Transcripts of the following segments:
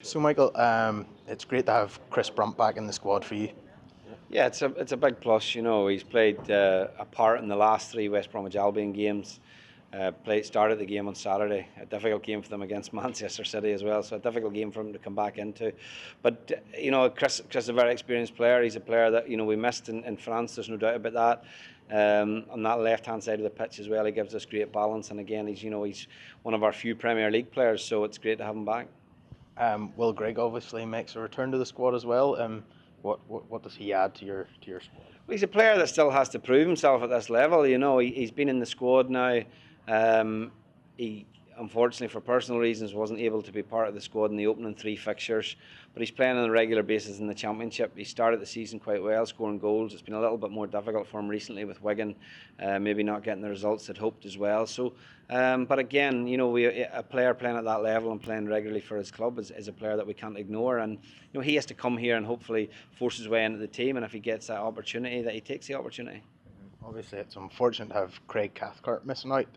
So, Michael, it's great to have Chris Brunt back in the squad for you. Yeah, it's a big plus. You know, he's played a part in the last three West Bromwich Albion games. Started the game on Saturday. A difficult game for them against Manchester City as well. So a difficult game for him to come back into. But you know, Chris is a very experienced player. He's a player that we missed in France. There's no doubt about that. On that left-hand side of the pitch as well, he gives us great balance. And again, he's one of our few Premier League players. So it's great to have him back. Will Grigg obviously makes a return to the squad as well. What does he add to your squad? Well, he's a player that still has to prove himself at this level. You know, he's been in the squad now. He unfortunately, for personal reasons, wasn't able to be part of the squad in the opening three fixtures, but he's playing on a regular basis in the Championship. He started the season quite well, scoring goals. It's been a little bit more difficult for him recently with Wigan, maybe not getting the results they'd hoped as well. So, but again, a player playing at that level and playing regularly for his club is a player that we can't ignore. And he has to come here and hopefully force his way into the team. And if he gets that opportunity, that he takes the opportunity. Obviously, it's unfortunate to have Craig Cathcart missing out.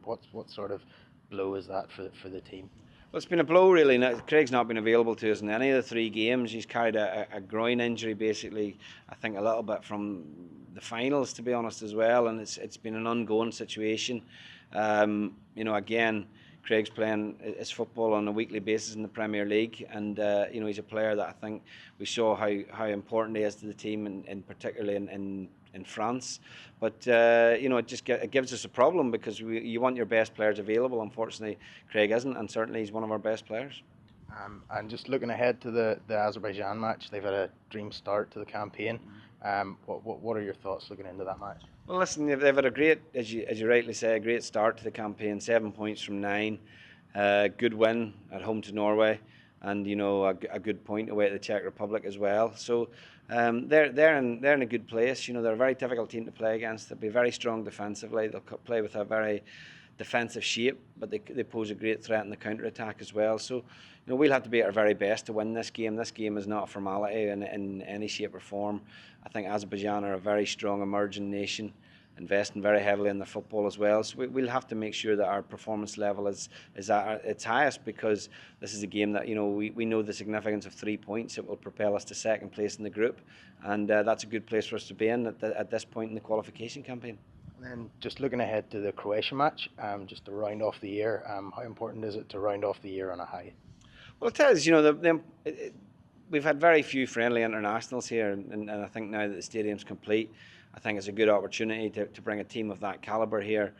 What sort of blow is that for the team? Well, it's been a blow, really. Now, Craig's not been available to us in any of the three games. He's carried a groin injury, basically, I think a little bit from the finals, to be honest, as well. And it's been an ongoing situation. Again, Craig's playing his football on a weekly basis in the Premier League, and he's a player that I think we saw how important he is to the team, and particularly in France. But it gives us a problem because you want your best players available. Unfortunately, Craig isn't, and certainly he's one of our best players. And just looking ahead to the Azerbaijan match, they've had a dream start to the campaign. What are your thoughts looking into that match? Well, listen, they've had a great, as you rightly say, a great start to the campaign. 7 points from 9, good win at home to Norway, and a good point away at the Czech Republic as well. So they're in a good place. They're a very difficult team to play against. They'll be very strong defensively. They'll play with a very defensive shape, but they pose a great threat in the counter-attack as well. So we'll have to be at our very best to win this game. This game is not a formality in any shape or form. I think Azerbaijan are a very strong emerging nation, investing very heavily in their football as well. So we'll have to make sure that our performance level is at its highest, because this is a game that we know the significance of 3 points. It will propel us to second place in the group, and that's a good place for us to be in at this point in the qualification campaign. And then just looking ahead to the Croatia match, just to round off the year, how important is it to round off the year on a high? Well, it is. We've had very few friendly internationals here, and I think now that the stadium's complete, I think it's a good opportunity to bring a team of that calibre here.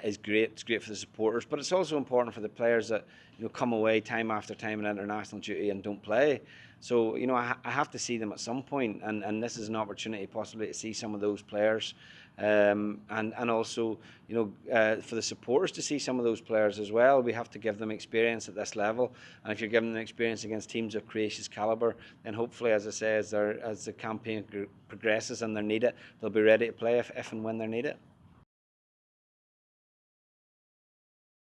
Is great. It's great for the supporters, but it's also important for the players that come away time after time in international duty and don't play. So I have to see them at some point, and this is an opportunity possibly to see some of those players, and also for the supporters to see some of those players as well. We have to give them experience at this level, and if you're giving them experience against teams of Croatia's calibre, then hopefully, as I say, as the campaign progresses and they need it, they'll be ready to play if and when they need it.